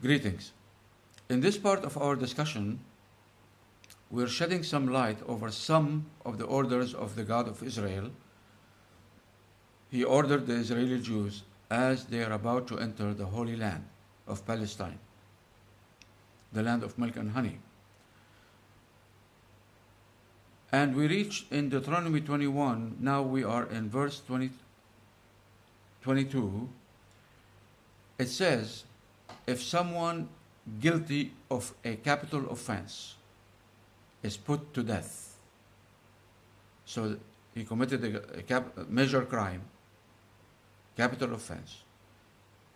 Greetings. In this part of our discussion, we're shedding some light over some of the orders of the God of Israel. He ordered the Israeli Jews as they are about to enter the Holy Land of Palestine, the land of milk and honey. And we reach in Deuteronomy 21, now we are in verse 22. It says, if someone guilty of a capital offense is put to death, so he committed a major crime, capital offense,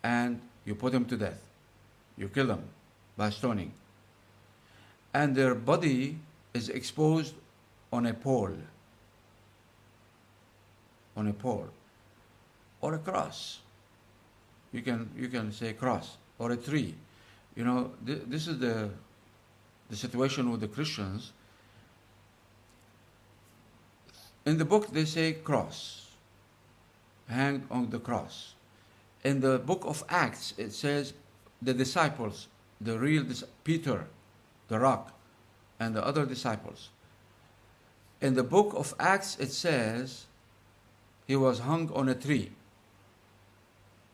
and you put him to death, you kill him by stoning, and their body is exposed on a pole, or a cross. You can say cross or a tree. You know, this is the situation with the Christians. In the book they say cross, hanged on the cross. In the book of Acts it says the disciples, Peter, the rock, and the other disciples. In the book of Acts it says he was hung on a tree.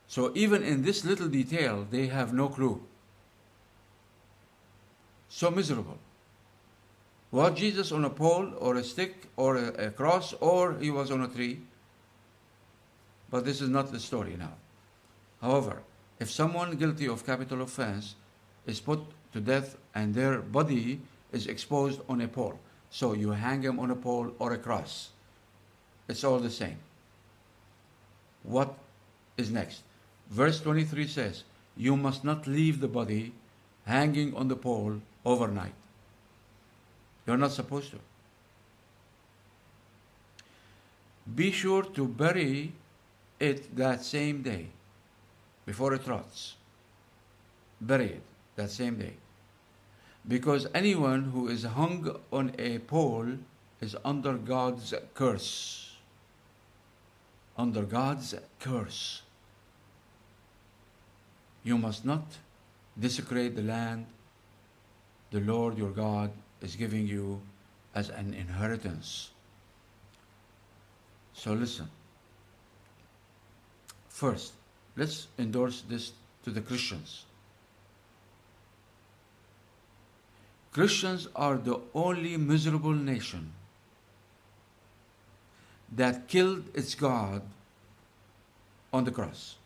So even in this little detail, they have no clue. So miserable. Was Jesus on a pole or a stick or a cross, or he was on a tree? But this is not the story now. However, if someone guilty of capital offense is put to death and their body is exposed on a pole, so you hang him on a pole or a cross. It's all the same. What is next? Verse 23 says, you must not leave the body hanging on the pole overnight. You're not supposed to. Be sure to bury it that same day before it rots. Bury it that same day. Because anyone who is hung on a pole is under God's curse. Under God's curse. You must not desecrate the land the Lord your God is giving you as an inheritance. So listen. First, let's endorse this to the Christians. Christians are the only miserable nation that killed its God on the cross.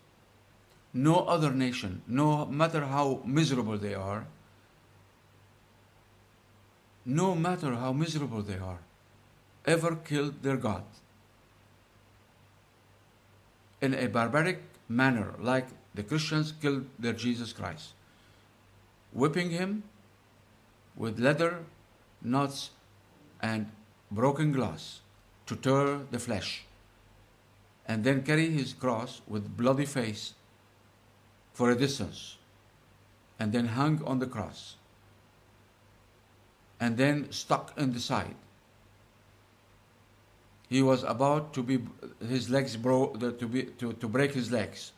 No other nation, no matter how miserable they are, ever killed their God in a barbaric manner like the Christians killed their Jesus Christ, whipping him with leather knots and broken glass to tear the flesh, and then carry his cross with bloody face for a distance, and then hung on the cross, and then stuck in the side. He was about to be his legs to break his legs,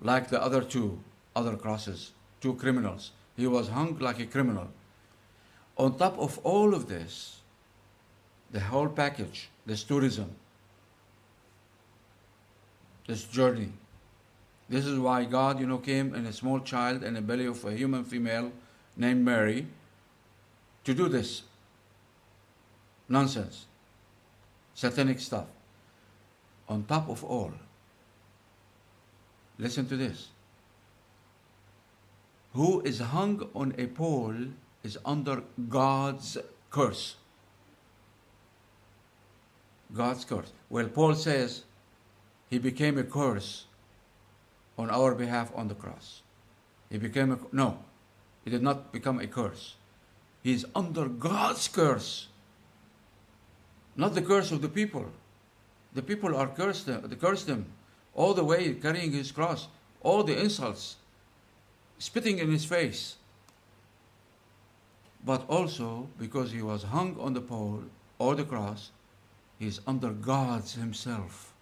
like the other crosses, two criminals. He was hung like a criminal. On top of all of this, the whole package, this tourism, this journey. This is why God, came in a small child in the belly of a human female named Mary to do this nonsense, satanic stuff. On top of all, listen to this. Who is hung on a pole is under God's curse. God's curse. Well, Paul says he became a curse on our behalf on the cross. He did not become a curse. He is under God's curse. Not the curse of the people. The people are cursed him all the way carrying his cross, all the insults, spitting in his face. But also because he was hung on the pole or the cross, he is under God's himself.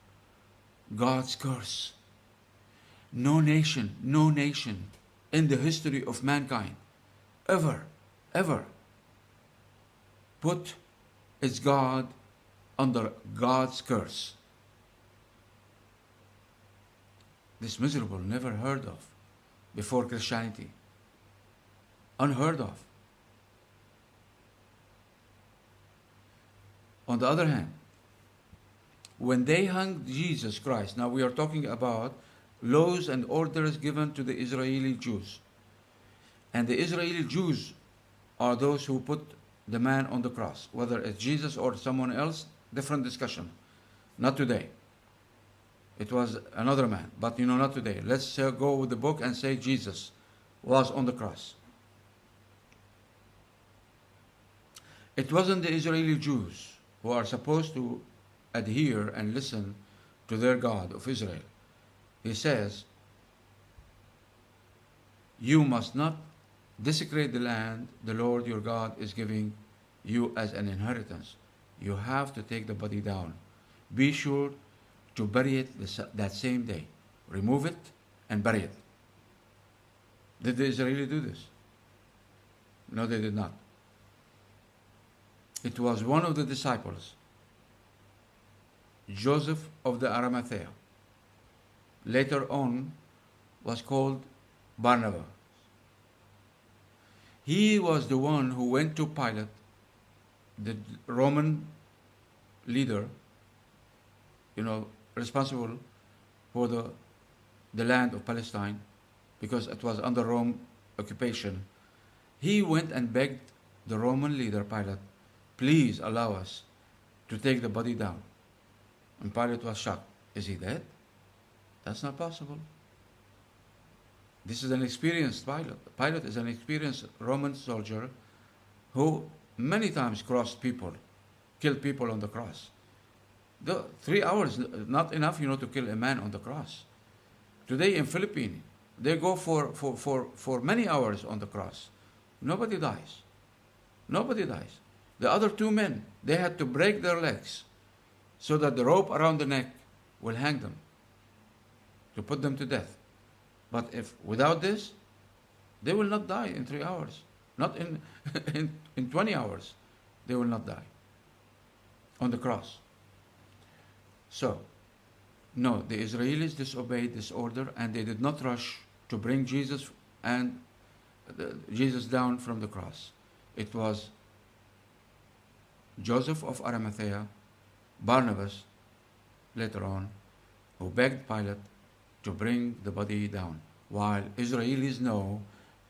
God's curse. No nation in the history of mankind ever put its God under God's curse. This miserable, never heard of before Christianity. Unheard of. On the other hand, when they hung Jesus Christ, now we are talking about laws and orders given to the Israeli Jews. And the Israeli Jews are those who put the man on the cross. Whether it's Jesus or someone else, different discussion. Not today. It was another man, but not today. Let's go with the book and say Jesus was on the cross. It wasn't the Israeli Jews who are supposed to adhere and listen to their God of Israel. He says, you must not desecrate the land the Lord your God is giving you as an inheritance. You have to take the body down. Be sure to bury it that same day. Remove it and bury it. Did the Israelis do this? No, they did not. It was one of the disciples, Joseph of the Arimathea, later on was called Barnabas. He was the one who went to Pilate, the Roman leader, responsible for the land of Palestine, because it was under Rome occupation. He went and begged the Roman leader, Pilate, please allow us to take the body down. And Pilate was shocked. Is he dead? That's not possible. This is an experienced Pilate. Pilate is an experienced Roman soldier who many times crossed people, killed people on the cross. 3 hours, not enough, to kill a man on the cross. Today in Philippines, they go for many hours on the cross. Nobody dies. Nobody dies. The other two men, they had to break their legs so that the rope around the neck will hang them to put them to death. But if without this, they will not die in 3 hours. Not in 20 hours, they will not die on the cross. So, no, the Israelis disobeyed this order and they did not rush to bring Jesus down from the cross. It was Joseph of Arimathea, Barnabas, later on, who begged Pilate to bring the body down, while Israelis know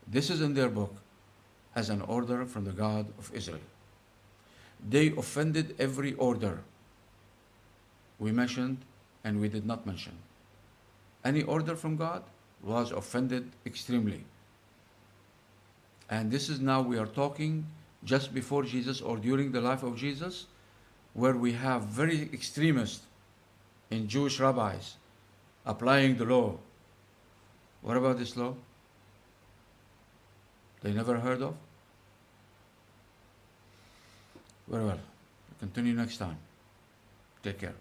this is in their book as an order from the God of Israel. They offended every order we mentioned and we did not mention. Any order from God was offended extremely. And this is now we are talking just before Jesus or during the life of Jesus, where we have very extremist in Jewish rabbis applying the law. What about this law? They never heard of? Very well. Continue next time. Take care.